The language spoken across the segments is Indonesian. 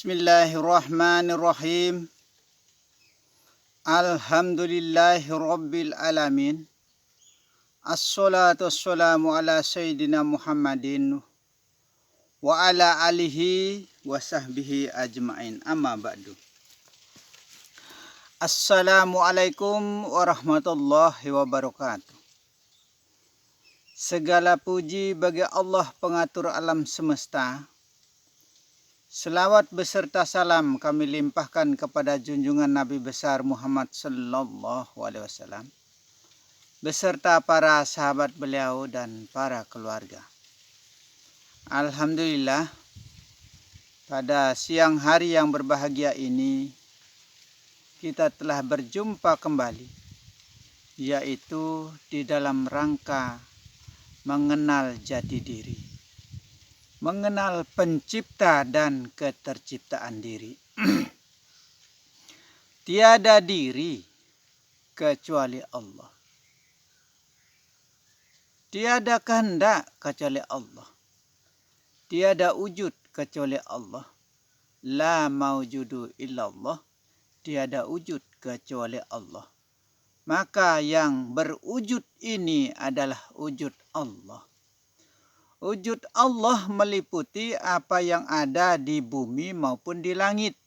Bismillahirrahmanirrahim. Alhamdulillahi rabbil alamin. Assalatu wassalamu ala sayyidina Muhammadin wa ala alihi wa sahbihi ajma'in. Amma ba'du. Assalamualaikum warahmatullahi wabarakatuh. Segala puji bagi Allah pengatur alam semesta. Selawat beserta salam kami limpahkan kepada junjungan Nabi besar Muhammad sallallahu alaihi wasallam beserta para sahabat beliau dan para keluarga. Alhamdulillah, pada siang hari yang berbahagia ini kita telah berjumpa kembali, yaitu di dalam rangka mengenal jati diri, mengenal pencipta dan keterciptaan diri. Tiada diri kecuali Allah. Tiada kehendak kecuali Allah. Tiada wujud kecuali Allah. La maujudu illallah. Tiada wujud kecuali Allah. Maka yang berwujud ini adalah wujud Allah. Wujud Allah meliputi apa yang ada di bumi maupun di langit.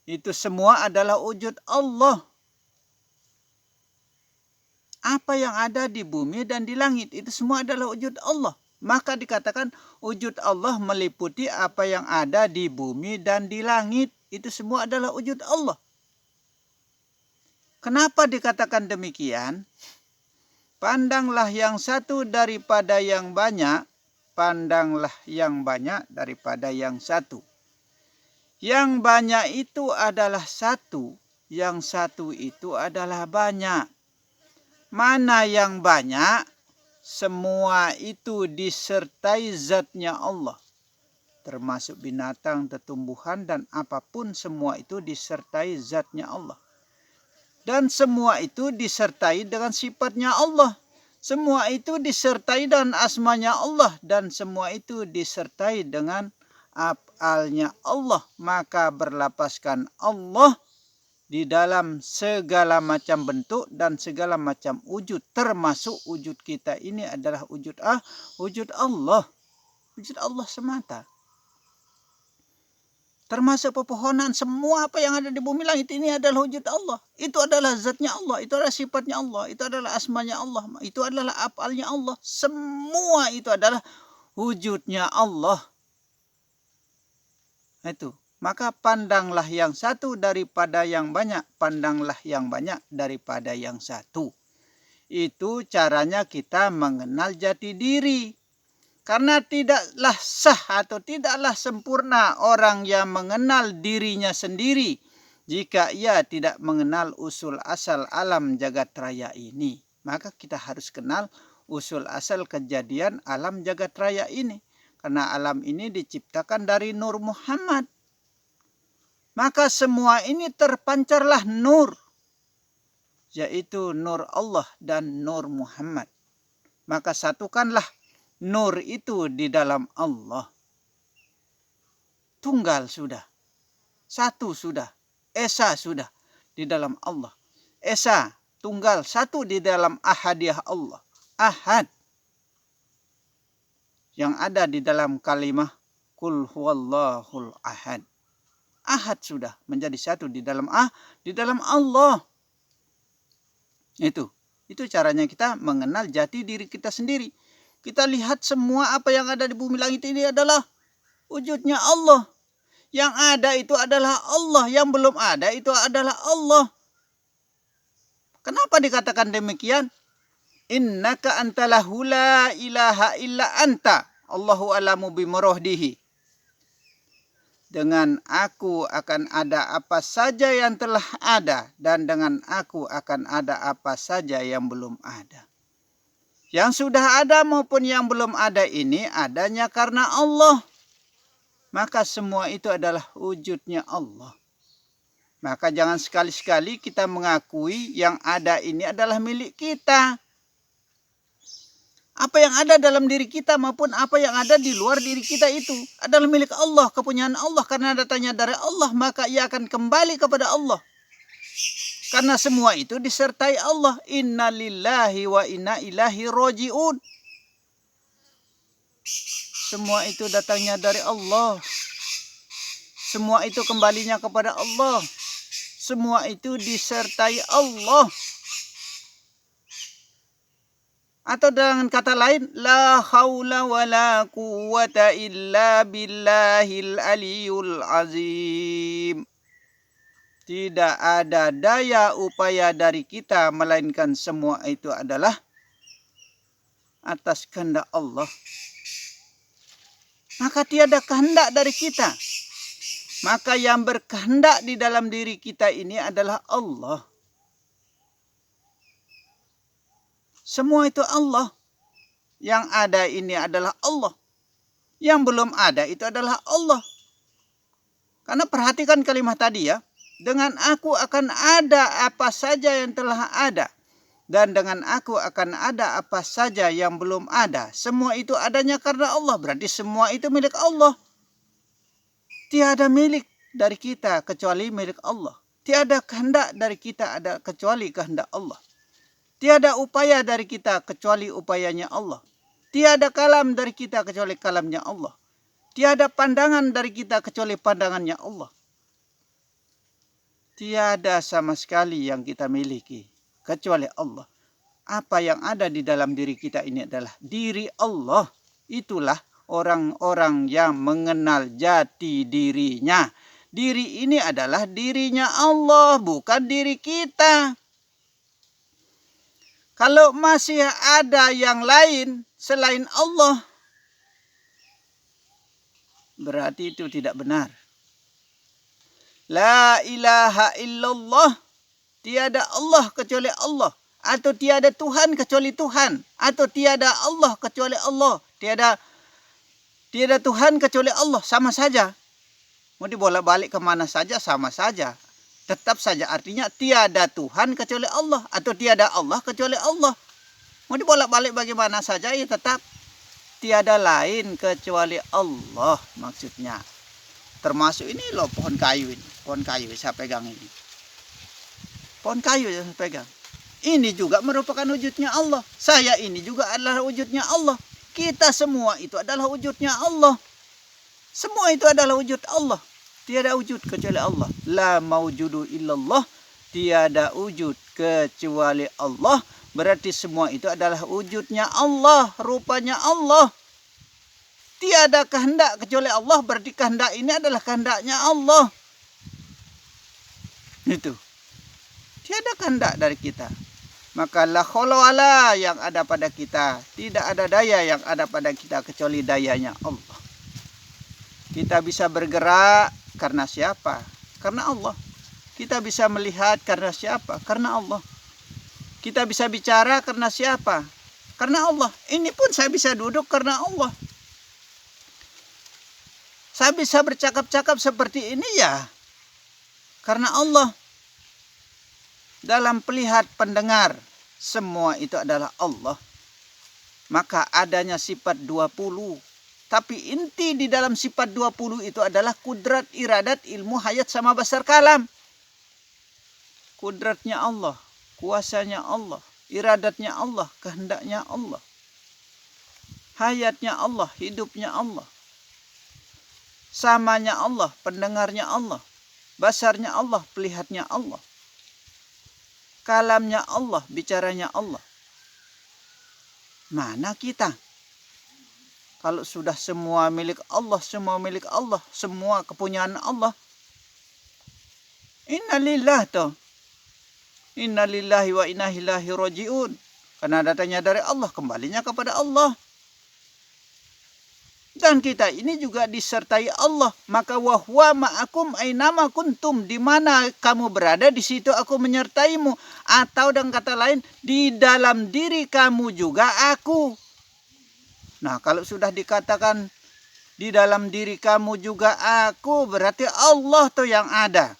Itu semua adalah wujud Allah. Apa yang ada di bumi dan di langit itu semua adalah wujud Allah. Maka dikatakan wujud Allah meliputi apa yang ada di bumi dan di langit. Itu semua adalah wujud Allah. Kenapa dikatakan demikian? Pandanglah yang satu daripada yang banyak, pandanglah yang banyak daripada yang satu. Yang banyak itu adalah satu, yang satu itu adalah banyak. Mana yang banyak? Semua itu disertai zatnya Allah. Termasuk binatang, tumbuhan, dan apapun semua itu disertai zatnya Allah. Dan semua itu disertai dengan sifatnya Allah. Semua itu disertai dengan asmanya Allah. Dan semua itu disertai dengan af'alnya Allah. Maka berlapaskan Allah di dalam segala macam bentuk dan segala macam wujud. Termasuk wujud kita ini adalah wujud Allah. Wujud Allah semata. Termasuk pepohonan, semua apa yang ada di bumi langit ini adalah wujud Allah. Itu adalah zatnya Allah, itu adalah sifatnya Allah, itu adalah asmanya Allah, itu adalah af'alnya Allah. Semua itu adalah wujudnya Allah. Itu. Maka pandanglah yang satu daripada yang banyak, pandanglah yang banyak daripada yang satu. Itu caranya kita mengenal jati diri. Karena tidaklah sah atau tidaklah sempurna orang yang mengenal dirinya sendiri jika ia tidak mengenal usul asal alam jagat raya ini. Maka kita harus kenal usul asal kejadian alam jagat raya ini. Karena alam ini diciptakan dari Nur Muhammad. Maka semua ini terpancarlah nur, yaitu nur Allah dan nur Muhammad. Maka satukanlah nur itu di dalam Allah. Tunggal sudah, satu sudah, esa sudah di dalam Allah. Esa, tunggal, satu di dalam ahadiyah Allah. Ahad. Yang ada di dalam kalimah Qul huwallahul ahad. Ahad sudah menjadi satu di dalam Allah. Itu caranya kita mengenal jati diri kita sendiri. Kita lihat semua apa yang ada di bumi langit ini adalah wujudnya Allah. Yang ada itu adalah Allah, yang belum ada itu adalah Allah. Kenapa dikatakan demikian? Innaka antalahu la ilaha illa anta. Allahu alamu bimuradihi. Dengan aku akan ada apa saja yang telah ada, dan dengan aku akan ada apa saja yang belum ada. Yang sudah ada maupun yang belum ada ini adanya karena Allah. Maka semua itu adalah wujudnya Allah. Maka jangan sekali-sekali kita mengakui yang ada ini adalah milik kita. Apa yang ada dalam diri kita maupun apa yang ada di luar diri kita itu adalah milik Allah, kepunyaan Allah. Karena datangnya dari Allah, maka ia akan kembali kepada Allah. Karena semua itu disertai Allah. Inna lillahi wa inna ilaihi roji'un. Semua itu datangnya dari Allah. Semua itu kembalinya kepada Allah. Semua itu disertai Allah. Atau dengan kata lain, la haula wa la quwwata illa billahil aliyul azim. Tidak ada daya upaya dari kita, melainkan semua itu adalah atas kehendak Allah. Maka tiada kehendak dari kita. Maka yang berkehendak di dalam diri kita ini adalah Allah. Semua itu Allah. Yang ada ini adalah Allah. Yang belum ada itu adalah Allah. Karena perhatikan kalimat tadi ya. Dengan aku akan ada apa saja yang telah ada. Dan dengan aku akan ada apa saja yang belum ada. Semua itu adanya karena Allah. Berarti semua itu milik Allah. Tiada milik dari kita kecuali milik Allah. Tiada kehendak dari kita ada kecuali kehendak Allah. Tiada upaya dari kita kecuali upayanya Allah. Tiada kalam dari kita kecuali kalamnya Allah. Tiada pandangan dari kita kecuali pandangannya Allah. Tiada sama sekali yang kita miliki kecuali Allah. Apa yang ada di dalam diri kita ini adalah diri Allah. Itulah orang-orang yang mengenal jati dirinya. Diri ini adalah dirinya Allah, bukan diri kita. Kalau masih ada yang lain selain Allah, berarti itu tidak benar. La ilaha illallah, tiada Allah kecuali Allah. Atau tiada Tuhan kecuali Tuhan. Atau tiada Allah kecuali Allah. Tiada Tuhan kecuali Allah, sama saja. Mau dibolak-balik kemana saja, sama saja. Tetap saja artinya tiada Tuhan kecuali Allah. Atau tiada Allah kecuali Allah. Mau dibolak-balik bagaimana saja, ya tetap tiada lain kecuali Allah maksudnya. Termasuk ini loh pohon kayu ini. Pohon kayu saya pegang ini. Pohon kayu yang saya pegang. Ini juga merupakan wujudnya Allah. Saya ini juga adalah wujudnya Allah. Kita semua itu adalah wujudnya Allah. Semua itu adalah wujud Allah. Tiada wujud kecuali Allah. La maujudu illallah. Tiada wujud kecuali Allah. Berarti semua itu adalah wujudnya Allah. Rupanya Allah. Tiada kehendak kecuali Allah. Berarti kehendak ini adalah kehendaknya Allah. Itu. Tiada kehendak dari kita. Maka la haula wala yang ada pada kita. Tidak ada daya yang ada pada kita kecuali dayanya Allah. Kita bisa bergerak karena siapa? Karena Allah. Kita bisa melihat karena siapa? Karena Allah. Kita bisa bicara karena siapa? Karena Allah. Ini pun saya bisa duduk karena Allah. Saya bisa bercakap-cakap seperti ini ya karena Allah. Dalam pelihat pendengar, semua itu adalah Allah. Maka adanya sifat 20. Tapi inti di dalam sifat 20 itu adalah kudrat, iradat, ilmu, hayat, sama basar kalam. Kudratnya Allah, kuasanya Allah, iradatnya Allah, kehendaknya Allah. Hayatnya Allah, hidupnya Allah. Samanya Allah, pendengarnya Allah. Basarnya Allah, pelihatnya Allah. Kalamnya Allah, bicaranya Allah. Mana kita? Kalau sudah semua milik Allah, semua milik Allah, semua kepunyaan Allah. Innalillah toh. Innalillahi wa inna ilaihi roji'un. Karena datangnya dari Allah, kembalinya kepada Allah. Dan kita ini juga disertai Allah. Maka wahwa ma'akum ainama kuntum. Di mana kamu berada, di situ aku menyertaimu. Atau dengan kata lain, di dalam diri kamu juga aku. Nah, kalau sudah dikatakan di dalam diri kamu juga aku, berarti Allah tuh yang ada.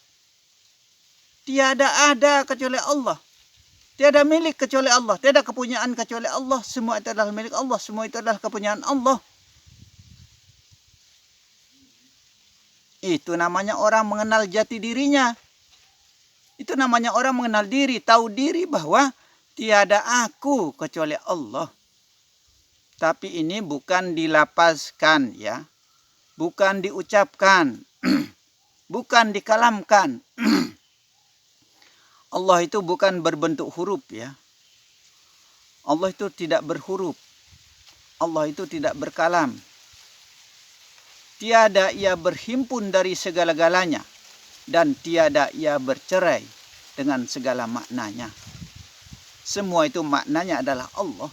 Tiada ada kecuali Allah. Tiada milik kecuali Allah. Tiada kepunyaan kecuali Allah. Semua itu adalah milik Allah. Semua itu adalah kepunyaan Allah. Itu namanya orang mengenal jati dirinya. Itu namanya orang mengenal diri. Tahu diri bahwa tiada aku kecuali Allah. Tapi ini bukan dilapazkan ya. Bukan diucapkan. Bukan dikalamkan. Allah itu bukan berbentuk huruf ya. Allah itu tidak berhuruf. Allah itu tidak berkalam. Tiada ia berhimpun dari segala-galanya. Dan tiada ia bercerai dengan segala maknanya. Semua itu maknanya adalah Allah.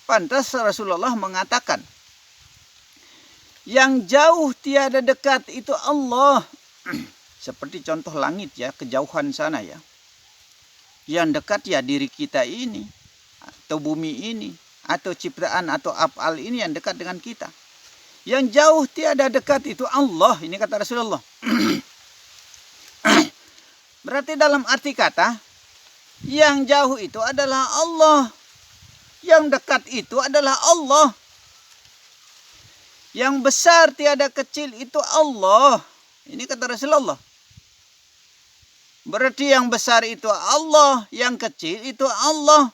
Pantas Rasulullah mengatakan, yang jauh tiada dekat itu Allah. Seperti contoh langit ya, kejauhan sana ya. Yang dekat ya diri kita ini, atau bumi ini, atau ciptaan atau af'al ini yang dekat dengan kita. Yang jauh tiada dekat itu Allah, ini kata Rasulullah. Berarti dalam arti kata, yang jauh itu adalah Allah. Yang dekat itu adalah Allah. Yang besar tiada kecil itu Allah. Ini kata Rasulullah. Berarti yang besar itu Allah, yang kecil itu Allah.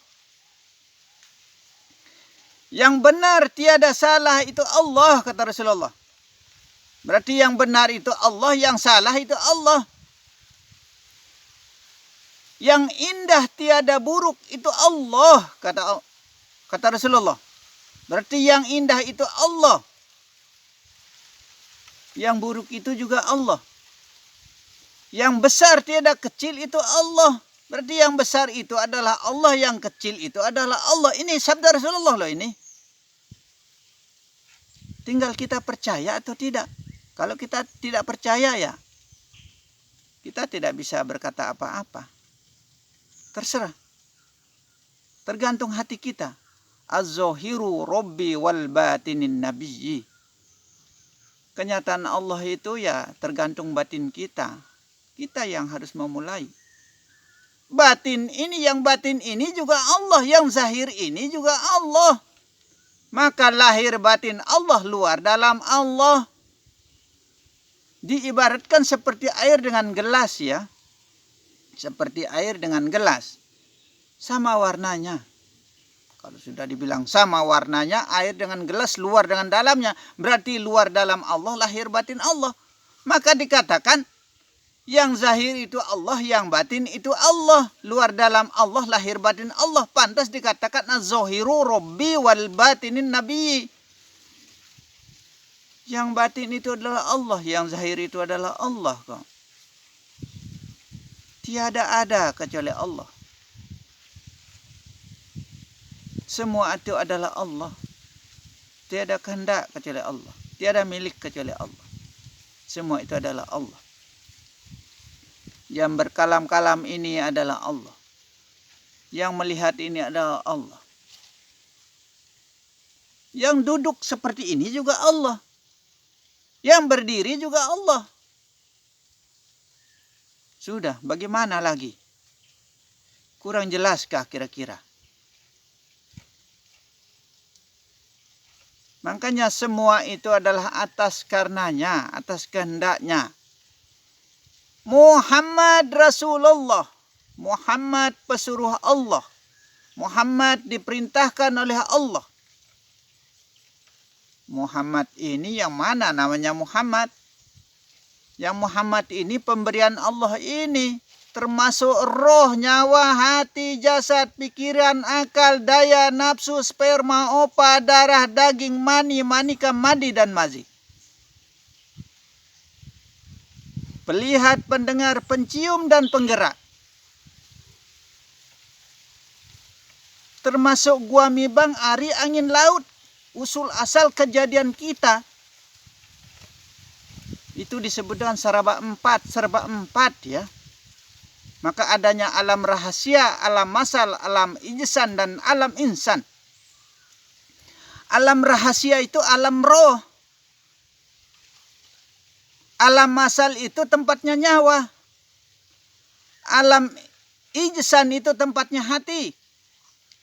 Yang benar tiada salah itu Allah, kata Rasulullah. Berarti yang benar itu Allah, yang salah itu Allah. Yang indah tiada buruk itu Allah, kata Rasulullah. Berarti yang indah itu Allah. Yang buruk itu juga Allah. Yang besar tiada kecil itu Allah. Berarti yang besar itu adalah Allah, yang kecil itu adalah Allah. Ini sabda Rasulullah loh ini. Tinggal kita percaya atau tidak. Kalau kita tidak percaya ya, kita tidak bisa berkata apa-apa. Terserah. Tergantung hati kita. Az-zahiru Rabbi wal batinin nabiyyi. Kenyataan Allah itu ya tergantung batin kita. Kita yang harus memulai. Batin ini juga Allah. Yang zahir ini juga Allah. Maka lahir batin Allah, luar dalam Allah. Diibaratkan seperti air dengan gelas ya. Seperti air dengan gelas. Sama warnanya. Kalau sudah dibilang sama warnanya, air dengan gelas, luar dengan dalamnya. Berarti luar dalam Allah, lahir batin Allah. Maka dikatakan, yang zahir itu Allah, yang batin itu Allah. Luar dalam Allah, lahir batin Allah. Pantas dikatakan az-zahiru Rabbi wal batinin nabiyyi. Yang batin itu adalah Allah, yang zahir itu adalah Allah kok. Tiada ada kecuali Allah. Semua itu adalah Allah. Tiada kehendak kecuali Allah. Tiada milik kecuali Allah. Semua itu adalah Allah. Yang berkalam-kalam ini adalah Allah. Yang melihat ini adalah Allah. Yang duduk seperti ini juga Allah. Yang berdiri juga Allah. Sudah, bagaimana lagi? Kurang jelaskah kira-kira? Makanya semua itu adalah atas karenanya, atas kehendaknya. Muhammad Rasulullah. Muhammad pesuruh Allah. Muhammad diperintahkan oleh Allah. Muhammad ini yang mana namanya Muhammad? Yang Muhammad ini pemberian Allah ini. Termasuk roh, nyawa, hati, jasad, pikiran, akal, daya, nafsu, sperma, opa, darah, daging, mani, manika, madi, dan mazi. Pelihat, pendengar, pencium, dan penggerak. Termasuk gua mibang, ari, angin, laut. Usul asal kejadian kita. Itu disebutkan serba empat ya. Maka adanya alam rahasia, alam masal, alam ijsan, dan alam insan. Alam rahasia itu alam roh. Alam masal itu tempatnya nyawa. Alam Ijsan itu tempatnya hati.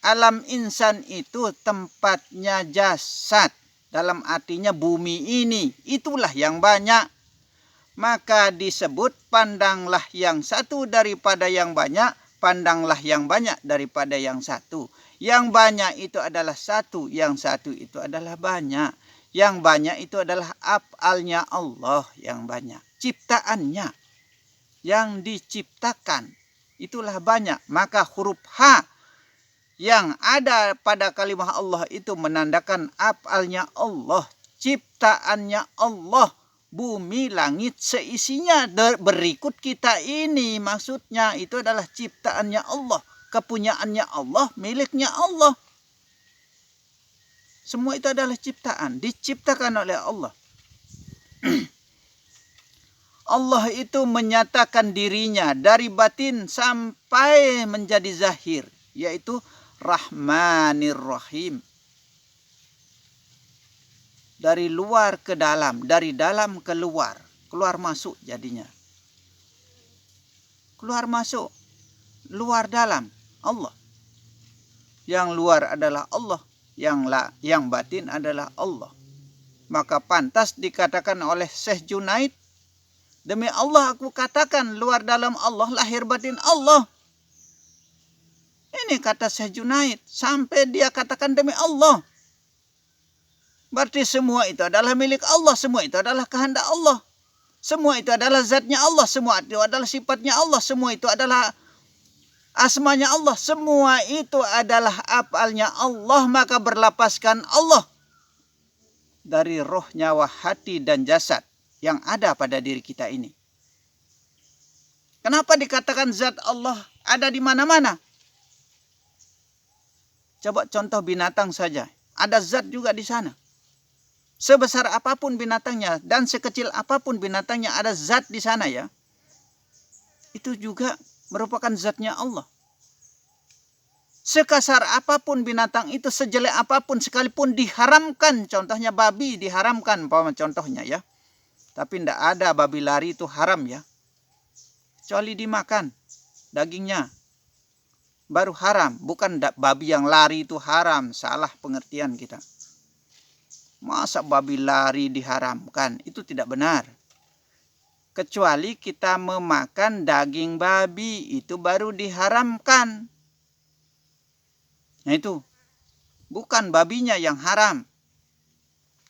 Alam insan itu tempatnya jasad. Dalam artinya bumi ini. Itulah yang banyak. Maka disebut pandanglah yang satu daripada yang banyak. Pandanglah yang banyak daripada yang satu. Yang banyak itu adalah satu. Yang satu itu adalah banyak. Yang banyak itu adalah af'alnya Allah yang banyak. Ciptaannya. Yang diciptakan. Itulah banyak. Maka huruf H yang ada pada kalimah Allah itu menandakan af'alnya Allah. Ciptaannya Allah. Bumi, langit, seisinya berikut kita ini. Maksudnya itu adalah ciptaannya Allah. Kepunyaannya Allah, miliknya Allah. Semua itu adalah ciptaan. Diciptakan oleh Allah. Allah itu menyatakan dirinya dari batin sampai menjadi zahir. Yaitu Rahmanir Rahim. Dari luar ke dalam. Dari dalam ke luar. Keluar masuk jadinya. Keluar masuk. Luar dalam. Allah. Yang luar adalah Allah. Yang batin adalah Allah. Maka pantas dikatakan oleh Syekh Junaid. Demi Allah aku katakan luar dalam Allah, lahir batin Allah. Ini kata Syekh Junaid. Sampai dia katakan demi Allah. Berarti semua itu adalah milik Allah. Semua itu adalah kehendak Allah. Semua itu adalah zatnya Allah. Semua itu adalah sifatnya Allah. Semua itu adalah asmanya Allah. Semua itu adalah af'alnya Allah. Maka berlapaskan Allah. Dari roh, nyawa, hati, dan jasad yang ada pada diri kita ini. Kenapa dikatakan zat Allah ada di mana-mana? Coba contoh binatang saja. Ada zat juga di sana. Sebesar apapun binatangnya dan sekecil apapun binatangnya ada zat di sana ya. Itu juga merupakan zatnya Allah. Sekasar apapun binatang itu, sejelek apapun sekalipun diharamkan. Contohnya babi diharamkan, contohnya ya. Tapi tidak ada babi lari itu haram ya. Kecuali dimakan dagingnya. Baru haram. Bukan babi yang lari itu haram. Salah pengertian kita. Masa babi lari diharamkan? Itu tidak benar. Kecuali kita memakan daging babi. Itu baru diharamkan. Nah itu. Bukan babinya yang haram.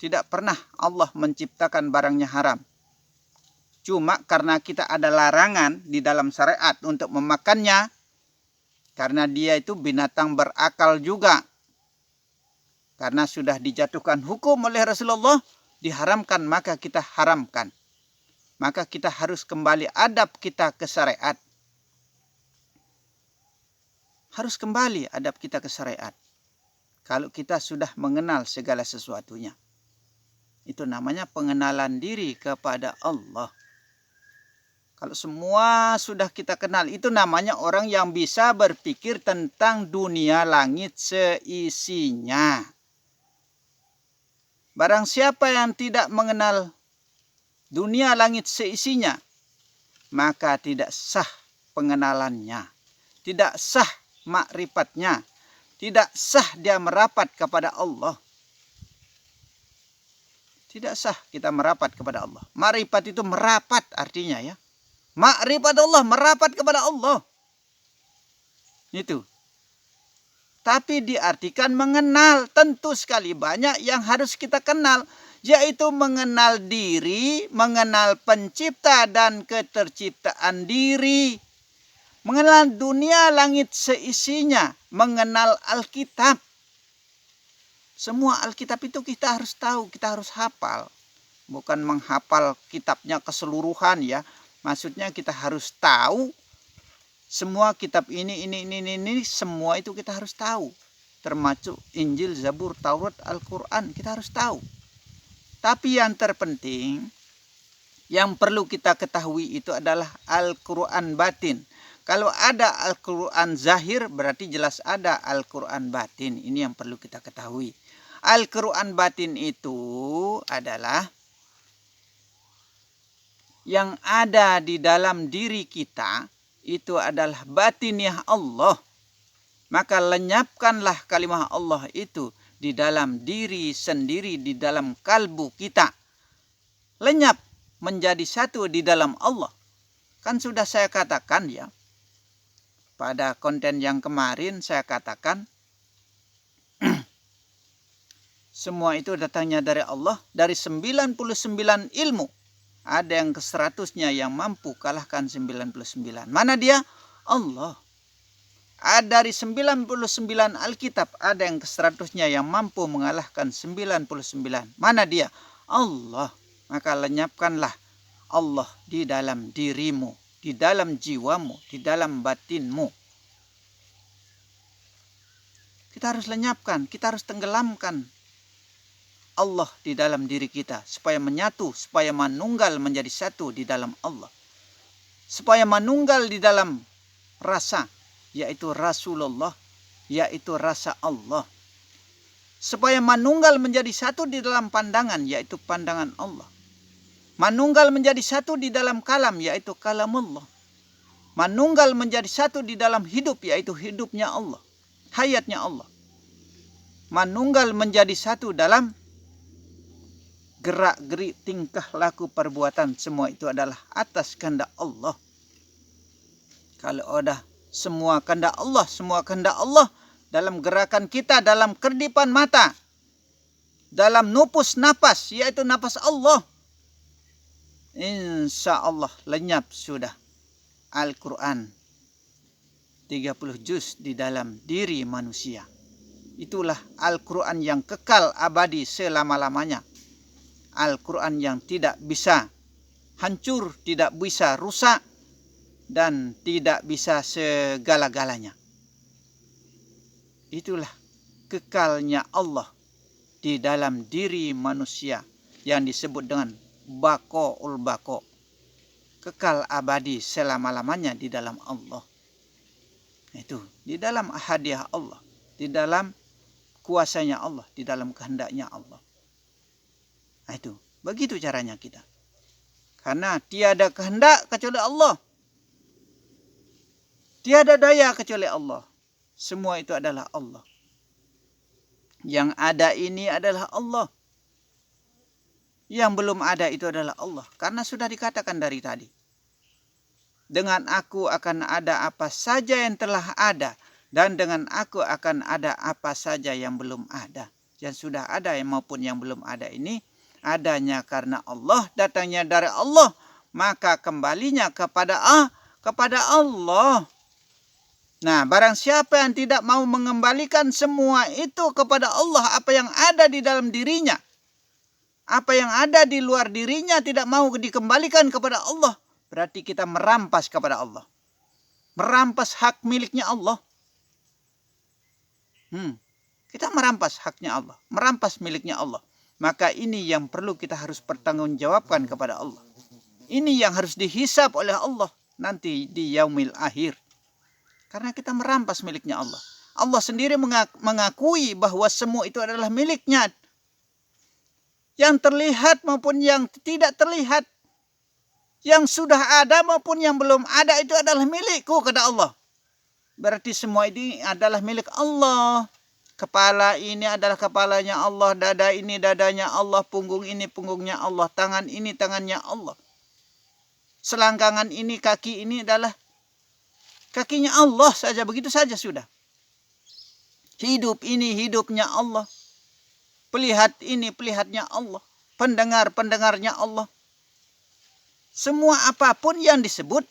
Tidak pernah Allah menciptakan barangnya haram. Cuma karena kita ada larangan di dalam syariat untuk memakannya. Karena dia itu binatang berakal juga. Karena sudah dijatuhkan hukum oleh Rasulullah. Diharamkan maka kita haramkan. Maka kita harus kembali adab kita ke syariat. Harus kembali adab kita ke syariat. Kalau kita sudah mengenal segala sesuatunya. Itu namanya pengenalan diri kepada Allah. Kalau semua sudah kita kenal, itu namanya orang yang bisa berpikir tentang dunia langit seisinya. Barang siapa yang tidak mengenal dunia langit seisinya, maka tidak sah pengenalannya. Tidak sah makrifatnya. Tidak sah dia merapat kepada Allah. Tidak sah kita merapat kepada Allah. Makrifat itu merapat artinya ya. Makrifat Allah merapat kepada Allah. Itu. Tapi diartikan mengenal. Tentu sekali banyak yang harus kita kenal. Yaitu mengenal diri, mengenal pencipta dan keterciptaan diri. Mengenal dunia langit seisinya. Mengenal Alkitab. Semua Alkitab itu kita harus tahu, kita harus hafal. Bukan menghafal kitabnya keseluruhan ya. Maksudnya kita harus tahu semua kitab ini, semua itu kita harus tahu. Termasuk Injil, Zabur, Taurat, Al-Quran, kita harus tahu. Tapi yang terpenting, yang perlu kita ketahui itu adalah Al-Quran batin. Kalau ada Al-Quran zahir, berarti jelas ada Al-Quran batin. Ini yang perlu kita ketahui. Al-Quran batin itu adalah yang ada di dalam diri kita itu adalah batiniah Allah. Maka lenyapkanlah kalimah Allah itu di dalam diri sendiri, di dalam kalbu kita. Lenyap menjadi satu di dalam Allah. Kan sudah saya katakan ya, pada konten yang kemarin saya katakan, semua itu datangnya dari Allah. Dari 99 ilmu, ada yang ke-100-nya yang mampu kalahkan 99. Mana dia? Allah. Dari 99 Alkitab, ada yang ke-100-nya yang mampu mengalahkan 99. Mana dia? Allah. Maka lenyapkanlah Allah di dalam dirimu, di dalam jiwamu, di dalam batinmu. Kita harus lenyapkan, kita harus tenggelamkan Allah di dalam diri kita, supaya menyatu, supaya manunggal menjadi satu di dalam Allah. Supaya manunggal di dalam rasa, yaitu Rasulullah, yaitu rasa Allah. Supaya manunggal menjadi satu di dalam pandangan, yaitu pandangan Allah. Manunggal menjadi satu di dalam kalam, yaitu kalam Allah. Manunggal menjadi satu di dalam hidup, yaitu hidupnya Allah, hayatnya Allah. Manunggal menjadi satu dalam gerak-gerik, tingkah laku, perbuatan, semua itu adalah atas kehendak Allah. Kalau ada semua kehendak Allah dalam gerakan kita, dalam kerdipan mata, dalam nupus napas, yaitu napas Allah, insya Allah lenyap sudah Al-Quran 30 juz di dalam diri manusia. Itulah Al-Quran yang kekal abadi selama-lamanya. Al-Quran yang tidak bisa hancur, tidak bisa rusak, dan tidak bisa segala-galanya. Itulah kekalnya Allah di dalam diri manusia yang disebut dengan Baqaul Baqa. Kekal abadi selama-lamanya di dalam Allah. Itu di dalam ahadiyah Allah, di dalam kuasanya Allah, di dalam kehendaknya Allah. Nah, itu begitu caranya kita. Karena tiada kehendak kecuali Allah. Tiada daya kecuali Allah. Semua itu adalah Allah. Yang ada ini adalah Allah. Yang belum ada itu adalah Allah. Karena sudah dikatakan dari tadi. Dengan aku akan ada apa saja yang telah ada. Dan dengan aku akan ada apa saja yang belum ada. Yang sudah ada maupun yang belum ada ini, adanya karena Allah, datangnya dari Allah. Maka kembalinya kepada Allah. Nah, barang siapa yang tidak mau mengembalikan semua itu kepada Allah, apa yang ada di dalam dirinya, apa yang ada di luar dirinya tidak mau dikembalikan kepada Allah, berarti kita merampas kepada Allah. Merampas hak miliknya Allah. Kita merampas haknya Allah, merampas miliknya Allah. Maka ini yang perlu kita harus pertanggungjawabkan kepada Allah. Ini yang harus dihisab oleh Allah nanti di yaumil akhir. Karena kita merampas miliknya Allah. Allah sendiri mengakui bahwa semua itu adalah miliknya. Yang terlihat maupun yang tidak terlihat. Yang sudah ada maupun yang belum ada itu adalah milikku, kata Allah. Berarti semua ini adalah milik Allah. Kepala ini adalah kepalanya Allah. Dada ini dadanya Allah. Punggung ini punggungnya Allah. Tangan ini tangannya Allah. Selangkangan ini, kaki ini adalah kakinya Allah saja, begitu saja sudah. Hidup ini hidupnya Allah. Pelihat ini pelihatnya Allah. Pendengar pendengarnya Allah. Semua apapun yang disebut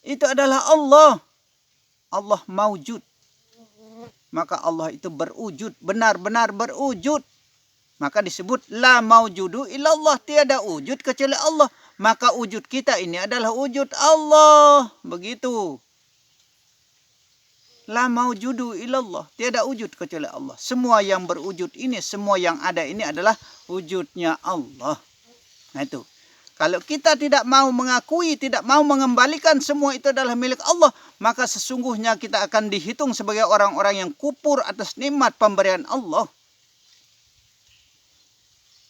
itu adalah Allah. Allah maujud. Maka Allah itu berwujud, benar-benar berwujud. Maka disebut la maujudu illallah, tiada wujud kecuali Allah. Maka wujud kita ini adalah wujud Allah. Begitu. La maujudu illallah, tiada wujud kecuali Allah. Semua yang berwujud ini, semua yang ada ini adalah wujudnya Allah. Nah itu. Kalau kita tidak mau mengakui, tidak mau mengembalikan semua itu adalah milik Allah, maka sesungguhnya kita akan dihitung sebagai orang-orang yang kufur atas nikmat pemberian Allah.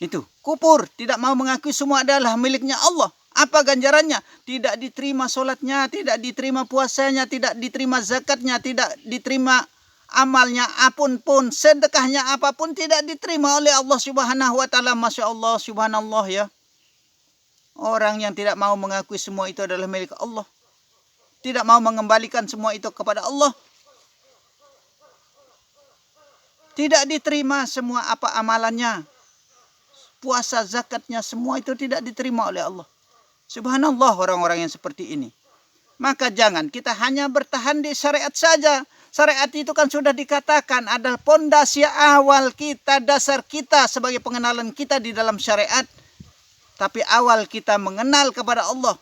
Itu, kufur, tidak mau mengakui semua adalah miliknya Allah. Apa ganjarannya? Tidak diterima sholatnya, tidak diterima puasanya, tidak diterima zakatnya, tidak diterima amalnya pun, sedekahnya apapun tidak diterima oleh Allah Subhanahu wa taala. Masya Allah, subhanallah ya. Orang yang tidak mau mengakui semua itu adalah milik Allah, tidak mau mengembalikan semua itu kepada Allah, tidak diterima semua apa amalannya, puasa zakatnya, semua itu tidak diterima oleh Allah. Subhanallah orang-orang yang seperti ini. Maka jangan kita hanya bertahan di syariat saja. Syariat itu kan sudah dikatakan adalah pondasi awal kita, dasar kita sebagai pengenalan kita di dalam syariat. Tapi awal kita mengenal kepada Allah,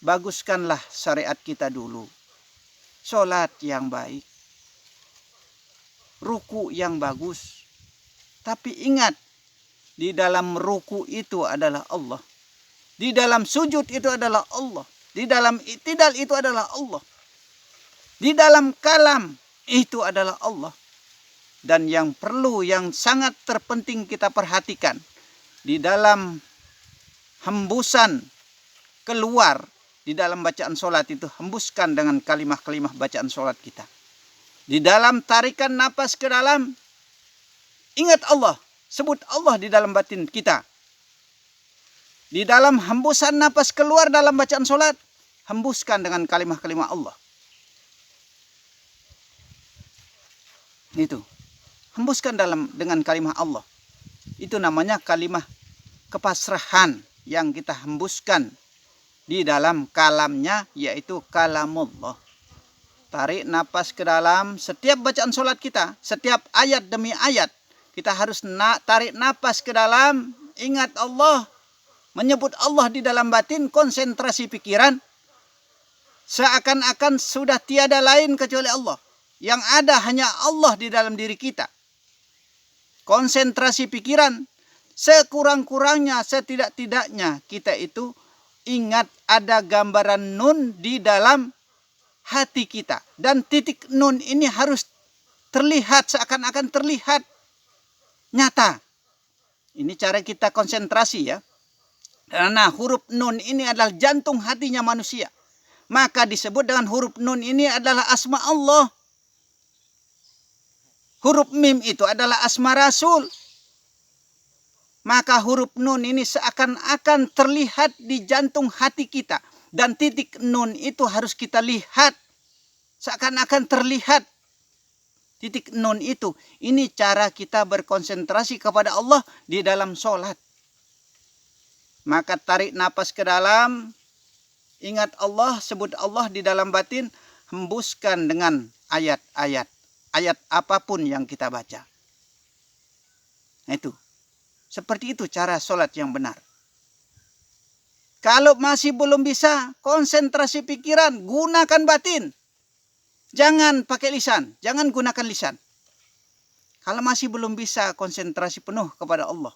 baguskanlah syariat kita dulu. Sholat yang baik, ruku yang bagus. Tapi ingat, di dalam ruku itu adalah Allah. Di dalam sujud itu adalah Allah. Di dalam i'tidal itu adalah Allah. Di dalam kalam itu adalah Allah. Dan yang perlu, yang sangat terpenting kita perhatikan, di dalam hembusan keluar, di dalam bacaan sholat itu, hembuskan dengan kalimah-kalimah bacaan sholat kita. Di dalam tarikan napas ke dalam, ingat Allah, sebut Allah di dalam batin kita. Di dalam hembusan napas keluar dalam bacaan sholat, hembuskan dengan kalimah-kalimah Allah. Itu. Hembuskan dengan kalimah Allah. Itu namanya kalimah kepasrahan yang kita hembuskan di dalam kalamnya, yaitu kalamullah. Tarik napas ke dalam setiap bacaan sholat kita, setiap ayat demi ayat. Kita harus tarik napas ke dalam, ingat Allah, menyebut Allah di dalam batin, konsentrasi pikiran. Seakan-akan sudah tiada lain kecuali Allah. Yang ada hanya Allah di dalam diri kita. Konsentrasi pikiran, sekurang-kurangnya, setidak-tidaknya kita itu ingat ada gambaran nun di dalam hati kita. Dan titik nun ini harus terlihat, seakan-akan terlihat nyata. Ini cara kita konsentrasi ya. Karena huruf nun ini adalah jantung hatinya manusia. Maka disebut dengan huruf nun ini adalah asma Allah. Huruf mim itu adalah asma Rasul. Maka huruf nun ini seakan-akan terlihat di jantung hati kita. Dan titik nun itu harus kita lihat. Seakan-akan terlihat titik nun itu. Ini cara kita berkonsentrasi kepada Allah di dalam sholat. Maka tarik napas ke dalam, ingat Allah, sebut Allah di dalam batin, hembuskan dengan ayat-ayat. Ayat apapun yang kita baca. Nah itu. Seperti itu cara sholat yang benar. Kalau masih belum bisa, konsentrasi pikiran, gunakan batin. Jangan pakai lisan, jangan gunakan lisan. Kalau masih belum bisa konsentrasi penuh kepada Allah.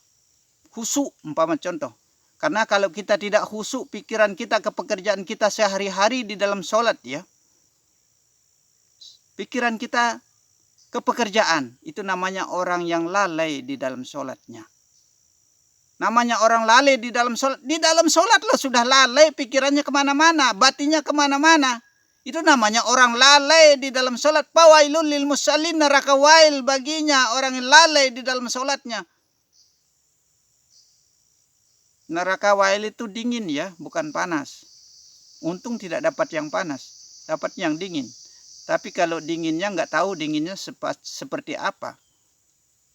Khusyuk umpama contoh. Karena kalau kita tidak khusyuk pikiran kita ke pekerjaan kita sehari-hari di dalam sholat ya. Pikiran kita ke pekerjaan. Itu namanya orang yang lalai di dalam sholatnya. Namanya orang lalai di dalam sholat. Di dalam sholat lo sudah lalai pikirannya kemana-mana. Batinnya kemana-mana. Itu namanya orang lalai di dalam sholat. Fawailul lil musallin, neraka wail baginya orang yang lalai di dalam sholatnya. Neraka wail itu dingin ya, bukan panas. Untung tidak dapat yang panas, dapat yang dingin. Tapi kalau dinginnya nggak tahu dinginnya seperti apa.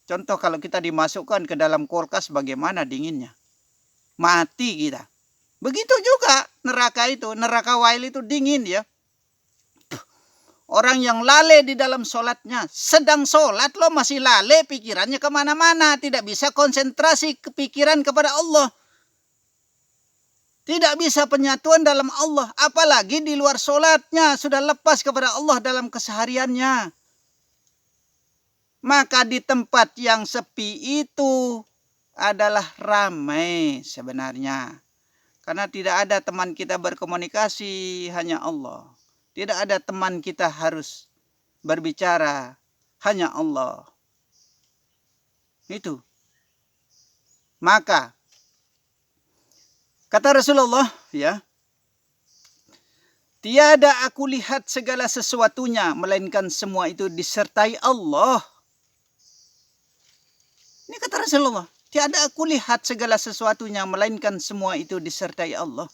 Contoh kalau kita dimasukkan ke dalam kulkas bagaimana dinginnya. Mati kita. Begitu juga neraka itu, neraka wail itu dingin ya. Orang yang lalai di dalam sholatnya, sedang sholat lo masih lalai pikirannya kemana-mana. Tidak bisa konsentrasi kepikiran kepada Allah. Tidak bisa penyatuan dalam Allah. Apalagi di luar sholatnya. Sudah lepas kepada Allah dalam kesehariannya. Maka di tempat yang sepi itu adalah ramai sebenarnya. Karena tidak ada teman kita berkomunikasi, hanya Allah. Tidak ada teman kita harus berbicara, hanya Allah. Itu. Maka Kata Rasulullah, ya, tiada aku lihat segala sesuatunya, melainkan semua itu disertai Allah. Ini kata Rasulullah. Tiada aku lihat segala sesuatunya, melainkan semua itu disertai Allah.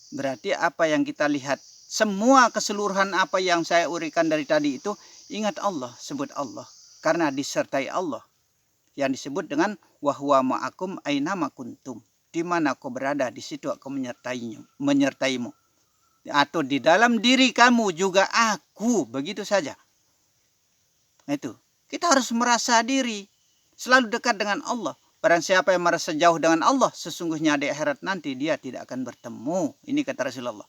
Berarti apa yang kita lihat, semua keseluruhan apa yang saya uraikan dari tadi itu, ingat Allah, sebut Allah. Karena disertai Allah. Yang disebut dengan wahwa ma'akum aina ma kuntum. Di mana kau berada, di situ aku menyertaimu. Atau di dalam diri kamu juga aku, begitu saja. Nah itu, kita harus merasa diri selalu dekat dengan Allah. Barang siapa yang merasa jauh dengan Allah, sesungguhnya di akhirat nanti dia tidak akan bertemu. Ini kata Rasulullah.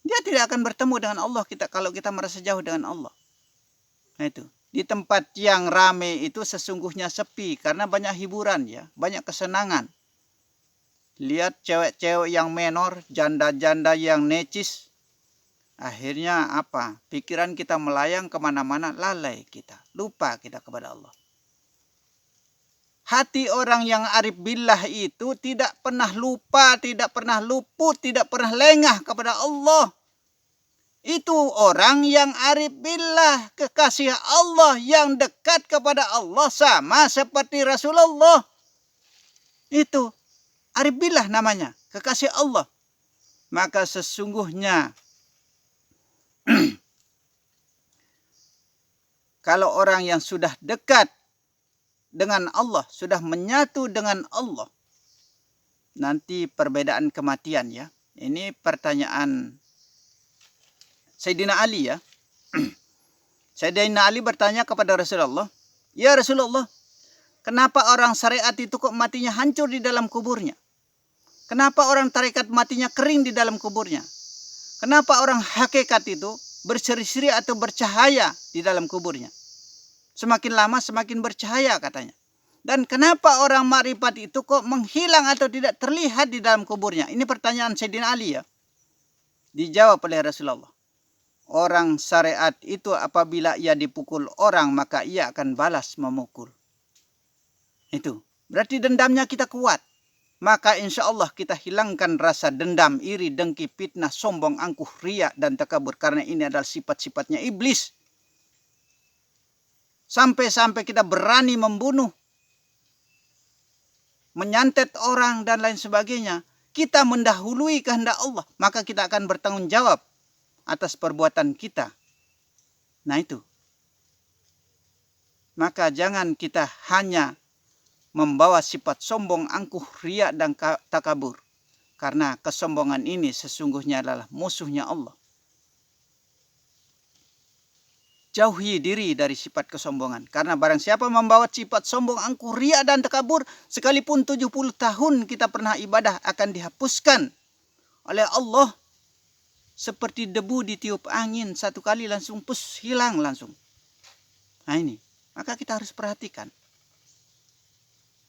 Dia tidak akan bertemu dengan Allah kalau kita merasa jauh dengan Allah. Nah itu. Di tempat yang rame itu sesungguhnya sepi karena banyak hiburan ya, banyak kesenangan. Lihat cewek-cewek yang menor, janda-janda yang necis. Akhirnya apa? Pikiran kita melayang kemana-mana, lalai kita. Lupa kita kepada Allah. Hati orang yang arif billah itu tidak pernah lupa, tidak pernah luput, tidak pernah lengah kepada Allah. Itu orang yang arif billah, kekasih Allah yang dekat kepada Allah sama seperti Rasulullah. Itu arif billah namanya, kekasih Allah. Maka sesungguhnya kalau orang yang sudah dekat dengan Allah, sudah menyatu dengan Allah, nanti perbedaan kematian ya. Ini pertanyaan Sayyidina Ali ya. Sayyidina Ali bertanya kepada Rasulullah, ya Rasulullah, kenapa orang syariat itu kok matinya hancur di dalam kuburnya? Kenapa orang tarekat matinya kering di dalam kuburnya? Kenapa orang hakikat itu berseri-seri atau bercahaya di dalam kuburnya? Semakin lama semakin bercahaya katanya. Dan kenapa orang makrifat itu kok menghilang atau tidak terlihat di dalam kuburnya? Ini pertanyaan Sayyidina Ali ya. Dijawab oleh Rasulullah. Orang syariat itu apabila ia dipukul orang, maka ia akan balas memukul. Itu. Berarti dendamnya kita kuat. Maka insya Allah kita hilangkan rasa dendam, iri, dengki, fitnah, sombong, angkuh, riya, dan takabur. Karena ini adalah sifat-sifatnya iblis. Sampai-sampai kita berani membunuh, menyantet orang, dan lain sebagainya. Kita mendahului kehendak Allah. Maka kita akan bertanggung jawab atas perbuatan kita. Nah itu. Maka jangan kita hanya membawa sifat sombong, angkuh, riya, dan takabur. Karena kesombongan ini sesungguhnya adalah musuhnya Allah. Jauhi diri dari sifat kesombongan. Karena barang siapa membawa sifat sombong, angkuh, riya, dan takabur, sekalipun 70 tahun kita pernah ibadah akan dihapuskan oleh Allah. Seperti debu ditiup angin, satu kali langsung pus, hilang langsung. Nah ini, maka kita harus perhatikan.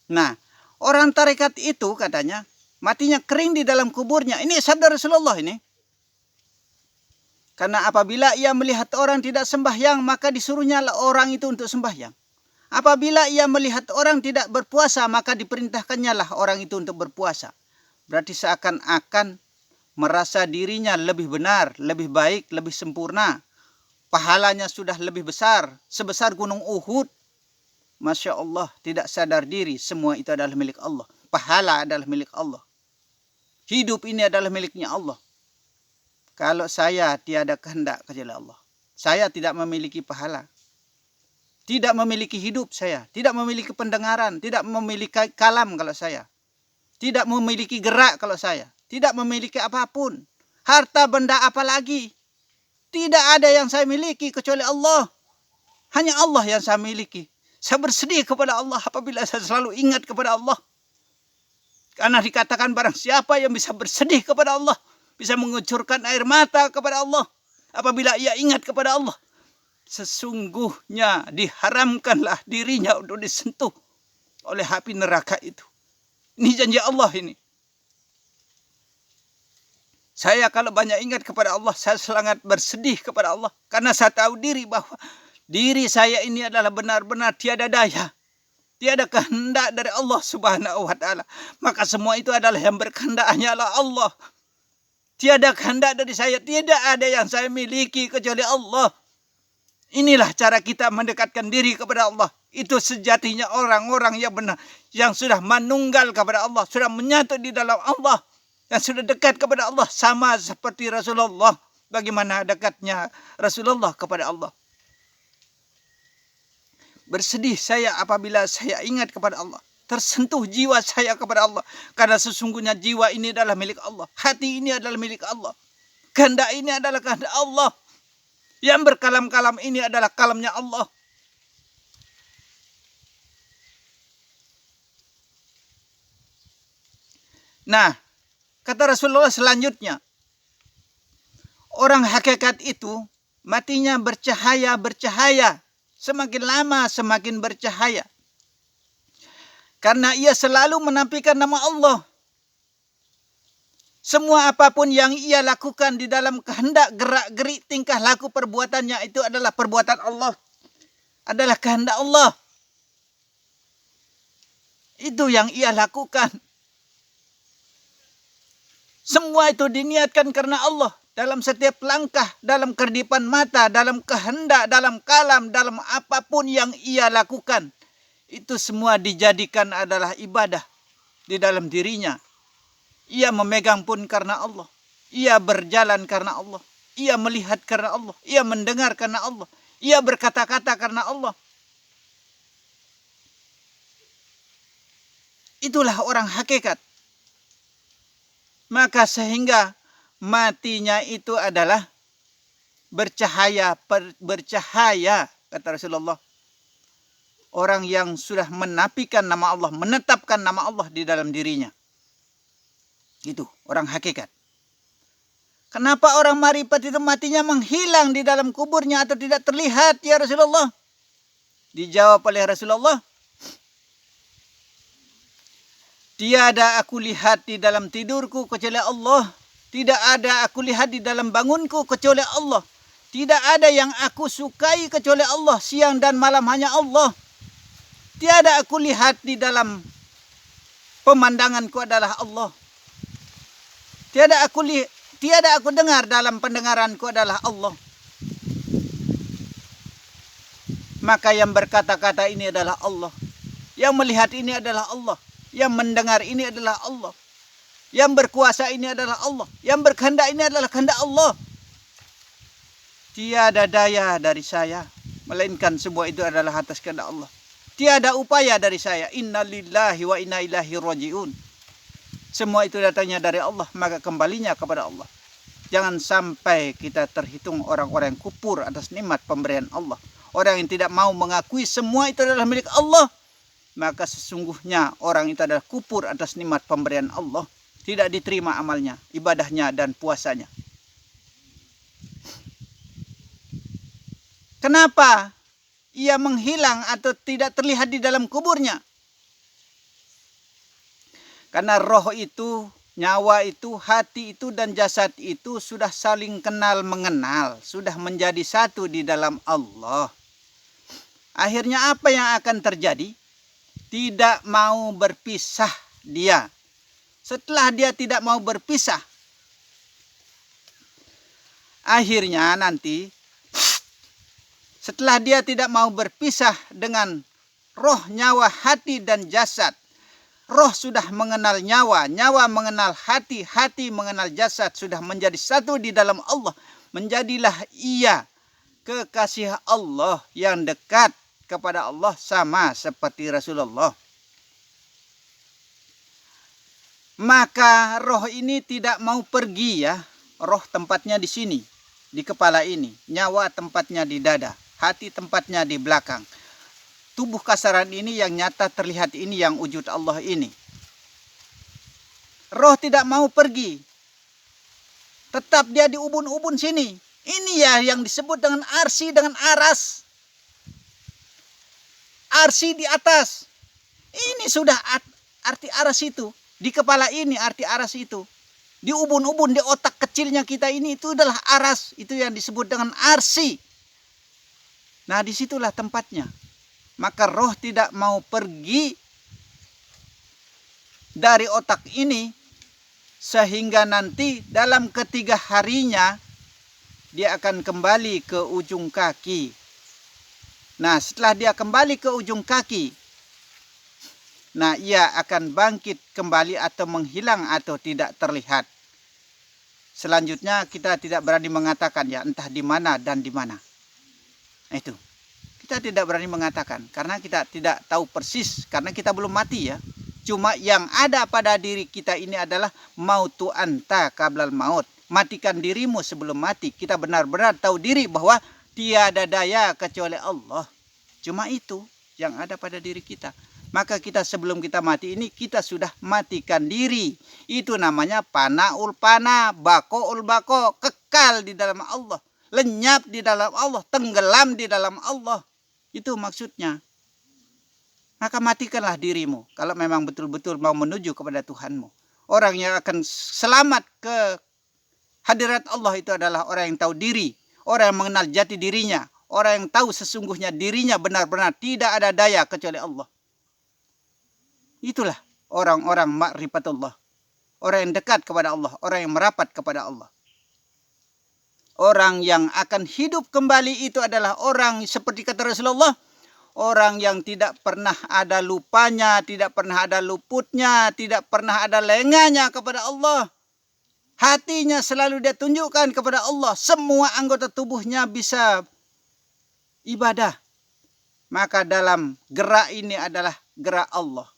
Nah, orang tarekat itu katanya, matinya kering di dalam kuburnya. Ini sabda Rasulullah ini. Karena apabila ia melihat orang tidak sembahyang, maka disuruhnya orang itu untuk sembahyang. Apabila ia melihat orang tidak berpuasa, maka diperintahkannya lah orang itu untuk berpuasa. Berarti seakan-akan merasa dirinya lebih benar, lebih baik, lebih sempurna. Pahalanya sudah lebih besar, sebesar gunung Uhud. Masya Allah, tidak sadar diri, semua itu adalah milik Allah. Pahala adalah milik Allah. Hidup ini adalah miliknya Allah. Kalau saya tiada kehendak kecuali Allah, saya tidak memiliki pahala. Tidak memiliki hidup saya, tidak memiliki pendengaran, tidak memiliki kalam kalau saya. Tidak memiliki gerak kalau saya. Tidak memiliki apapun. Harta benda apa lagi? Tidak ada yang saya miliki kecuali Allah. Hanya Allah yang saya miliki. Saya bersedih kepada Allah apabila saya selalu ingat kepada Allah. Karena dikatakan barang siapa yang bisa bersedih kepada Allah, bisa mengucurkan air mata kepada Allah apabila ia ingat kepada Allah, sesungguhnya diharamkanlah dirinya untuk disentuh oleh api neraka itu. Ini janji Allah ini. Saya kalau banyak ingat kepada Allah, saya sangat bersedih kepada Allah. Karena saya tahu diri bahwa diri saya ini adalah benar-benar tiada daya. tiada kehendak dari Allah Subhanahu wa taala. Maka semua itu adalah yang berkehendak hanyalah Allah. Tiada kehendak dari saya, tidak ada yang saya miliki kecuali Allah. Inilah cara kita mendekatkan diri kepada Allah. Itu sejatinya orang-orang yang benar, yang sudah menunggal kepada Allah, sudah menyatu di dalam Allah, yang sudah dekat kepada Allah, sama seperti Rasulullah. Bagaimana dekatnya Rasulullah kepada Allah. Bersedih saya apabila saya ingat kepada Allah. Tersentuh jiwa saya kepada Allah. Karena sesungguhnya jiwa ini adalah milik Allah. Hati ini adalah milik Allah. Kehendak ini adalah kehendak Allah. Yang berkalam-kalam ini adalah kalamnya Allah. Nah, kata Rasulullah selanjutnya, orang hakikat itu matinya bercahaya. Semakin lama semakin bercahaya. Karena ia selalu menampilkan nama Allah. Semua apapun yang ia lakukan di dalam kehendak, gerak-gerik, tingkah laku, perbuatannya itu adalah perbuatan Allah. Adalah kehendak Allah. Itu yang ia lakukan. Semua itu diniatkan karena Allah. Dalam setiap langkah, dalam kerdipan mata, dalam kehendak, dalam kalam, dalam apapun yang ia lakukan. Itu semua dijadikan adalah ibadah di dalam dirinya. Ia memegang pun karena Allah. Ia berjalan karena Allah. Ia melihat karena Allah. Ia mendengar karena Allah. Ia berkata-kata karena Allah. Itulah orang hakikat. Maka sehingga matinya itu adalah bercahaya, kata Rasulullah. Orang yang sudah menafikan nama Allah, menetapkan nama Allah di dalam dirinya. Itu orang hakikat. Kenapa orang marifat itu matinya menghilang di dalam kuburnya atau tidak terlihat ya Rasulullah? Dijawab oleh Rasulullah, tiada aku lihat di dalam tidurku kecuali Allah. Tidak ada aku lihat di dalam bangunku kecuali Allah. Tidak ada yang aku sukai kecuali Allah. Siang dan malam hanya Allah. Tiada aku lihat di dalam pemandanganku adalah Allah. Tiada aku dengar dalam pendengaranku adalah Allah. Maka yang berkata-kata ini adalah Allah. Yang melihat ini adalah Allah. Yang mendengar ini adalah Allah. Yang berkuasa ini adalah Allah. Yang berkehendak ini adalah kehendak Allah. Tiada daya dari saya, melainkan semua itu adalah atas kehendak Allah. Tiada upaya dari saya. Inna lillahi wa inna ilaihi raji'un. Semua itu datangnya dari Allah, maka kembalinya kepada Allah. Jangan sampai kita terhitung orang-orang yang kufur atas nikmat pemberian Allah. Orang yang tidak mau mengakui semua itu adalah milik Allah. Maka sesungguhnya orang itu adalah kufur atas nikmat pemberian Allah. Tidak diterima amalnya, ibadahnya, dan puasanya. Kenapa ia menghilang atau tidak terlihat di dalam kuburnya? Karena roh itu, nyawa itu, hati itu, dan jasad itu sudah saling kenal mengenal. Sudah menjadi satu di dalam Allah. Akhirnya apa yang akan terjadi? Tidak mau berpisah dia. Setelah dia tidak mau berpisah, akhirnya nanti setelah dia tidak mau berpisah dengan roh, nyawa, hati, dan jasad, roh sudah mengenal nyawa, nyawa mengenal hati, hati mengenal jasad, sudah menjadi satu di dalam Allah. Menjadilah ia kekasih Allah yang dekat kepada Allah sama seperti Rasulullah. Maka roh ini tidak mau pergi ya. Roh tempatnya di sini, di kepala ini. Nyawa tempatnya di dada. Hati tempatnya di belakang. Tubuh kasaran ini yang nyata terlihat ini, yang wujud Allah ini. Roh tidak mau pergi. Tetap dia di ubun-ubun sini. Ini ya yang disebut dengan arsi, dengan aras. Arsi di atas. Ini sudah arti aras itu. Di kepala ini arti aras itu. Di ubun-ubun, di otak kecilnya kita ini, itu adalah aras. Itu yang disebut dengan arsi. Nah disitulah tempatnya. maka roh tidak mau pergi dari otak ini, sehingga nanti dalam ketiga harinya dia akan kembali ke ujung kaki. Nah, setelah dia kembali ke ujung kaki, nah ia akan bangkit kembali atau menghilang atau tidak terlihat. Selanjutnya kita tidak berani mengatakan ya entah di mana dan di mana. Nah, itu. Kita tidak berani mengatakan karena kita tidak tahu persis, karena kita belum mati ya. Cuma yang ada pada diri kita ini adalah mautu anta qablal maut. Matikan dirimu sebelum mati. Kita benar-benar tahu diri bahwa tiada daya kecuali Allah. Cuma itu yang ada pada diri kita. Maka kita sebelum kita mati ini kita sudah matikan diri. Itu namanya panaul pana, bakoul bako, kekal di dalam Allah. Lenyap di dalam Allah, tenggelam di dalam Allah. Itu maksudnya. Maka matikanlah dirimu kalau memang betul-betul mau menuju kepada Tuhanmu. Orang yang akan selamat ke hadirat Allah itu adalah orang yang tahu diri, orang yang mengenal jati dirinya, orang yang tahu sesungguhnya dirinya benar-benar tidak ada daya kecuali Allah. Itulah orang-orang ma'rifatullah, orang yang dekat kepada Allah, orang yang merapat kepada Allah. Orang yang akan hidup kembali itu adalah orang seperti kata Rasulullah, orang yang tidak pernah ada lupanya, tidak pernah ada luputnya, tidak pernah ada lengahnya kepada Allah. Hatinya selalu dia tunjukkan kepada Allah. Semua anggota tubuhnya bisa ibadah. Maka dalam gerak ini adalah gerak Allah.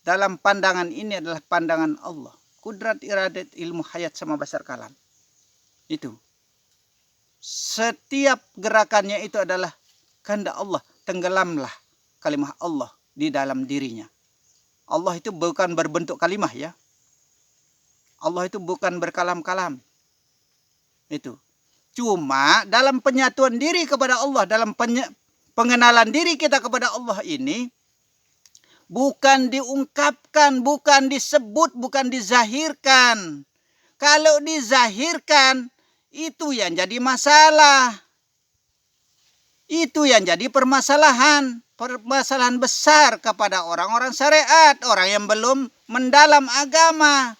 Dalam pandangan ini adalah pandangan Allah. Kudrat, iradat, ilmu, hayat, sama basar kalam. Itu. Setiap gerakannya itu adalah kehendak Allah. Tenggelamlah kalimah Allah di dalam dirinya. Allah itu bukan berbentuk kalimah ya. Allah itu bukan berkalam-kalam. Itu. Cuma dalam penyatuan diri kepada Allah, dalam pengenalan diri kita kepada Allah ini, bukan diungkapkan, bukan disebut, bukan dizahirkan. Kalau dizahirkan, itu yang jadi masalah. Itu yang jadi permasalahan. Permasalahan besar kepada orang-orang syariat. Orang yang belum mendalam agama.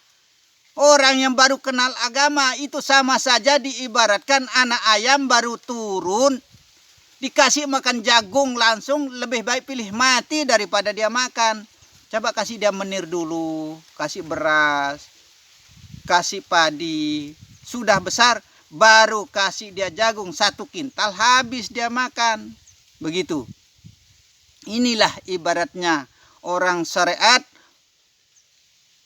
Orang yang baru kenal agama itu sama saja diibaratkan anak ayam baru turun. Dikasih makan jagung langsung, lebih baik pilih mati daripada dia makan. Coba kasih dia menir dulu. Kasih beras. Kasih padi. Sudah besar, baru kasih dia jagung 1 kintal, habis dia makan. Begitu. Inilah ibaratnya orang syariat.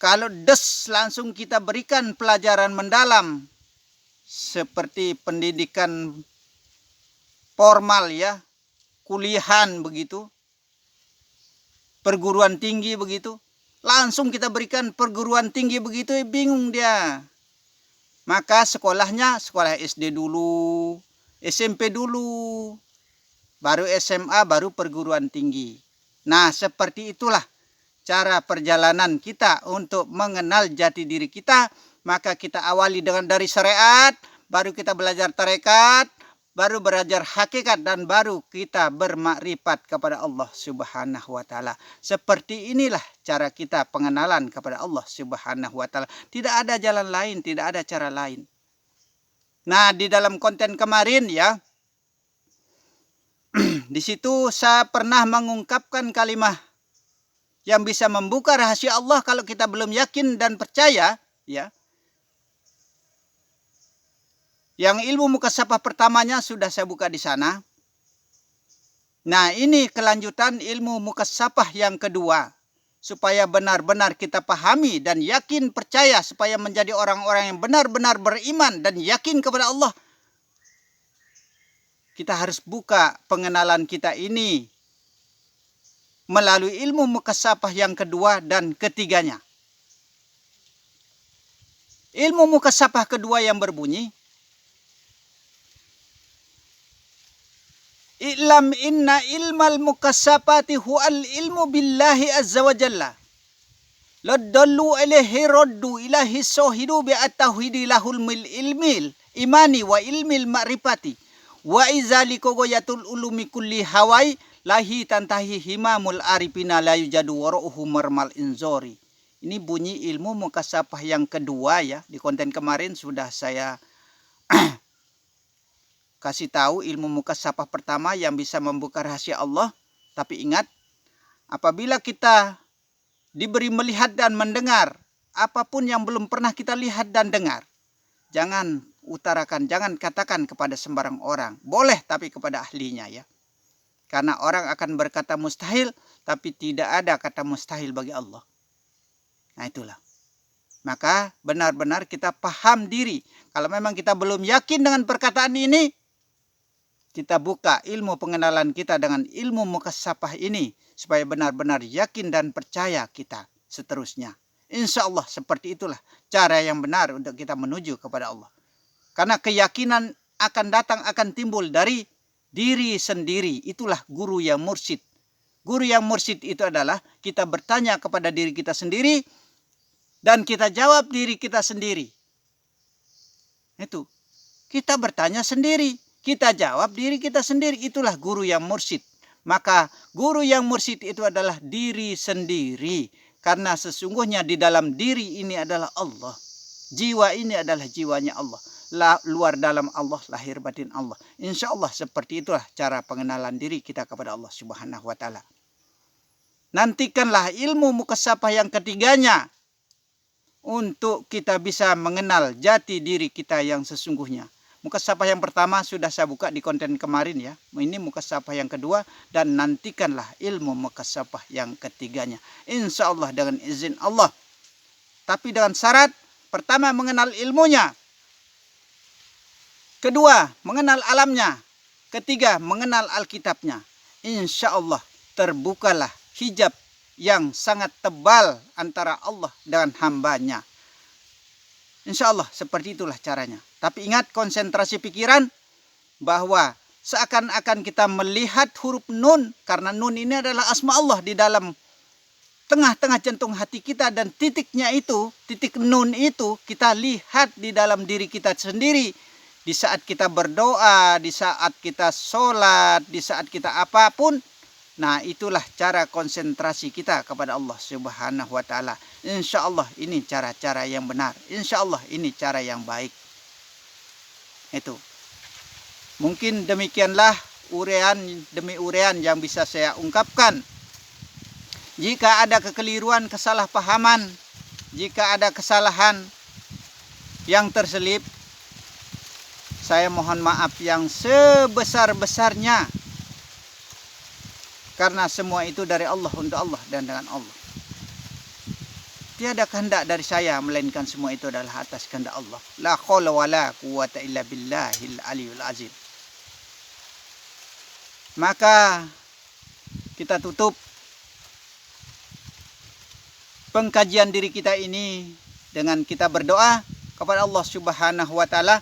Kalau des langsung kita berikan pelajaran mendalam. Seperti pendidikan formal ya. Kuliahan begitu. Perguruan tinggi begitu. Langsung kita berikan perguruan tinggi begitu, bingung dia. Maka sekolahnya sekolah SD dulu, SMP dulu, baru SMA, baru perguruan tinggi. Nah, seperti itulah cara perjalanan kita untuk mengenal jati diri kita. Maka kita awali dari syariat, baru kita belajar tarekat, baru belajar hakikat, dan baru kita bermakrifat kepada Allah Subhanahu wa taala. Seperti inilah cara kita pengenalan kepada Allah Subhanahu wa taala. Tidak ada jalan lain, tidak ada cara lain. Nah, di dalam konten kemarin ya, di situ saya pernah mengungkapkan kalimat yang bisa membuka rahasia Allah kalau kita belum yakin dan percaya ya. Yang ilmu mukasyafah pertamanya sudah saya buka di sana. Nah, ini kelanjutan ilmu mukasyafah yang kedua. Supaya benar-benar kita pahami dan yakin percaya. Supaya menjadi orang-orang yang benar-benar beriman dan yakin kepada Allah. Kita harus buka pengenalan kita ini melalui ilmu mukasyafah yang kedua dan ketiganya. Ilmu mukasyafah kedua yang berbunyi, I'lam inna ilmal mukasyafati huwal ilmu billahi azza wa jalla. Laddallu ilaihi raddu ilahi sohidu bi'at-tauhidi lahul mil ilmil imani wa ilmil ma'rifati. Wa izaliku goyatul ulumi kulli hawai lahi tantahi himamul arifina layu jadu waruhu marmal inzori. Ini bunyi ilmu mukasafah yang kedua ya. Di konten kemarin sudah saya kasih tahu ilmu mukasafah pertama yang bisa membuka rahasia Allah. Tapi ingat, apabila kita diberi melihat dan mendengar apapun yang belum pernah kita lihat dan dengar, jangan utarakan, jangan katakan kepada sembarang orang. Boleh tapi kepada ahlinya ya. Karena orang akan berkata mustahil, tapi tidak ada kata mustahil bagi Allah. Nah itulah. Maka benar-benar kita paham diri. Kalau memang kita belum yakin dengan perkataan ini, kita buka ilmu pengenalan kita dengan ilmu mukasafah ini. Supaya benar-benar yakin dan percaya kita seterusnya. Insya Allah seperti itulah cara yang benar untuk kita menuju kepada Allah. Karena keyakinan akan datang, akan timbul dari diri sendiri. Itulah guru yang mursyid. Guru yang mursyid itu adalah kita bertanya kepada diri kita sendiri dan kita jawab diri kita sendiri. Itu. Kita bertanya sendiri, kita jawab diri kita sendiri. Itulah guru yang mursyid. Maka guru yang mursyid itu adalah diri sendiri. Karena sesungguhnya di dalam diri ini adalah Allah. Jiwa ini adalah jiwanya Allah. Luar dalam Allah, lahir batin Allah. Insya Allah seperti itulah cara pengenalan diri kita kepada Allah Subhanahu wa ta'ala. Nantikanlah ilmu mukasafah yang ketiganya. Untuk kita bisa mengenal jati diri kita yang sesungguhnya. Mukasafah yang pertama sudah saya buka di konten kemarin ya. Ini mukasafah yang kedua. Dan nantikanlah ilmu mukasafah yang ketiganya. Insya Allah dengan izin Allah. Tapi dengan syarat. Pertama mengenal ilmunya. Kedua mengenal alamnya. Ketiga mengenal Alkitabnya. Insya Allah terbukalah hijab yang sangat tebal antara Allah dengan hambanya. Insya Allah seperti itulah caranya. Tapi ingat konsentrasi pikiran bahwa seakan-akan kita melihat huruf nun. Karena nun ini adalah asma Allah di dalam tengah-tengah jantung hati kita. Dan titiknya itu, titik nun itu kita lihat di dalam diri kita sendiri. Di saat kita berdoa, di saat kita sholat, di saat kita apapun. Nah itulah cara konsentrasi kita kepada Allah Subhanahu wa ta'ala. Insya Allah ini cara-cara yang benar. Insya Allah ini cara yang baik. Itu. Mungkin demikianlah urean demi urean yang bisa saya ungkapkan. Jika ada kekeliruan, kesalahpahaman, jika ada kesalahan yang terselip, saya mohon maaf yang sebesar-besarnya. Karena semua itu dari Allah, untuk Allah dan dengan Allah. Tiada kehendak dari saya, melainkan semua itu adalah atas kehendak Allah. La haula wa la quwwata illa billahil aliyul azim. Maka kita tutup pengkajian diri kita ini dengan kita berdoa kepada Allah Subhanahu wa ta'ala.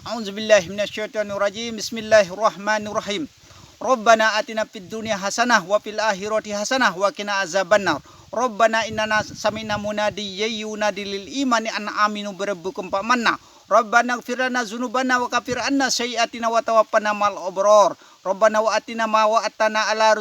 A'udzubillahi minasyaitonirrajim. Bismillahirrahmanirrahim. Rabbana atina fid dunya hasanah wa fil akhirati hasanah wa qina azabannar. Rabbana innana sami'na munadiyyan yunadi lil imani an aminu birabbikum famanna. Rabbana ighfir lana dzunubana wa kaffir anna sayyi'atina wa tawaffana mal abrar. Rabbana wa atina ma wa'atana ala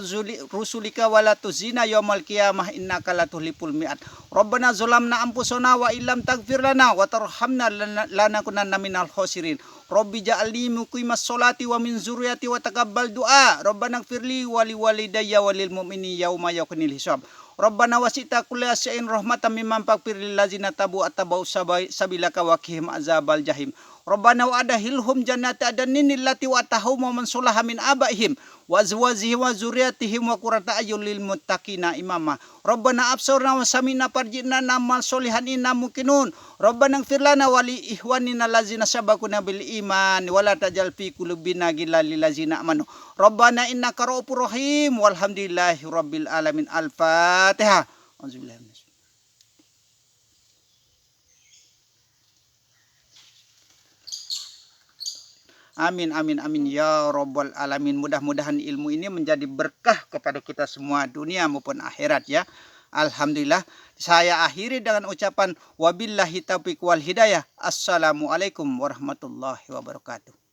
rusulika wa la tuzina yaumal qiyamah innaka latuhlipul mi'ad. Rabbana zalamna anfusana wa illam taghfir lana wa tarhamna lanakunanna minal khasirin. Rabbi ja'alni muqimas sholati wa min zurriyati wa taqabbal du'a. Rabbana ighfirli wa liwalidayya wa lil mu'mini yauma yaqumul hisab. Rabbana wasi'ta kulla syai'in rahmatan mimman faghfir lil ladzina tabu attabau sabilaka wa qihim azabal jahim. Rabbana wa adkhilhum jannata adnin allati wa'tahum man salaha min abaihim wa azwajihim wa dzurriyyatihim wa qurrata a'yun lil muttaqina imama. Rabbana absirna wa samina farji'na na'mal sholihan inna muqinun. Rabbana ighfir lana wa li ihwanina allazina sabaquna bil iman wa la tajal fi qulubina ghillan lil ladzina amanu. Rabbana innaka ra'ufur rahim walhamdulillahi rabbil alamin. Al-Fatihah. Auzubillahi. Amin, amin, amin. Ya Rabbal Alamin. Mudah-mudahan ilmu ini menjadi berkah kepada kita semua, dunia maupun akhirat ya. Alhamdulillah. Saya akhiri dengan ucapan wabillahi taufiq wal hidayah. Assalamualaikum warahmatullahi wabarakatuh.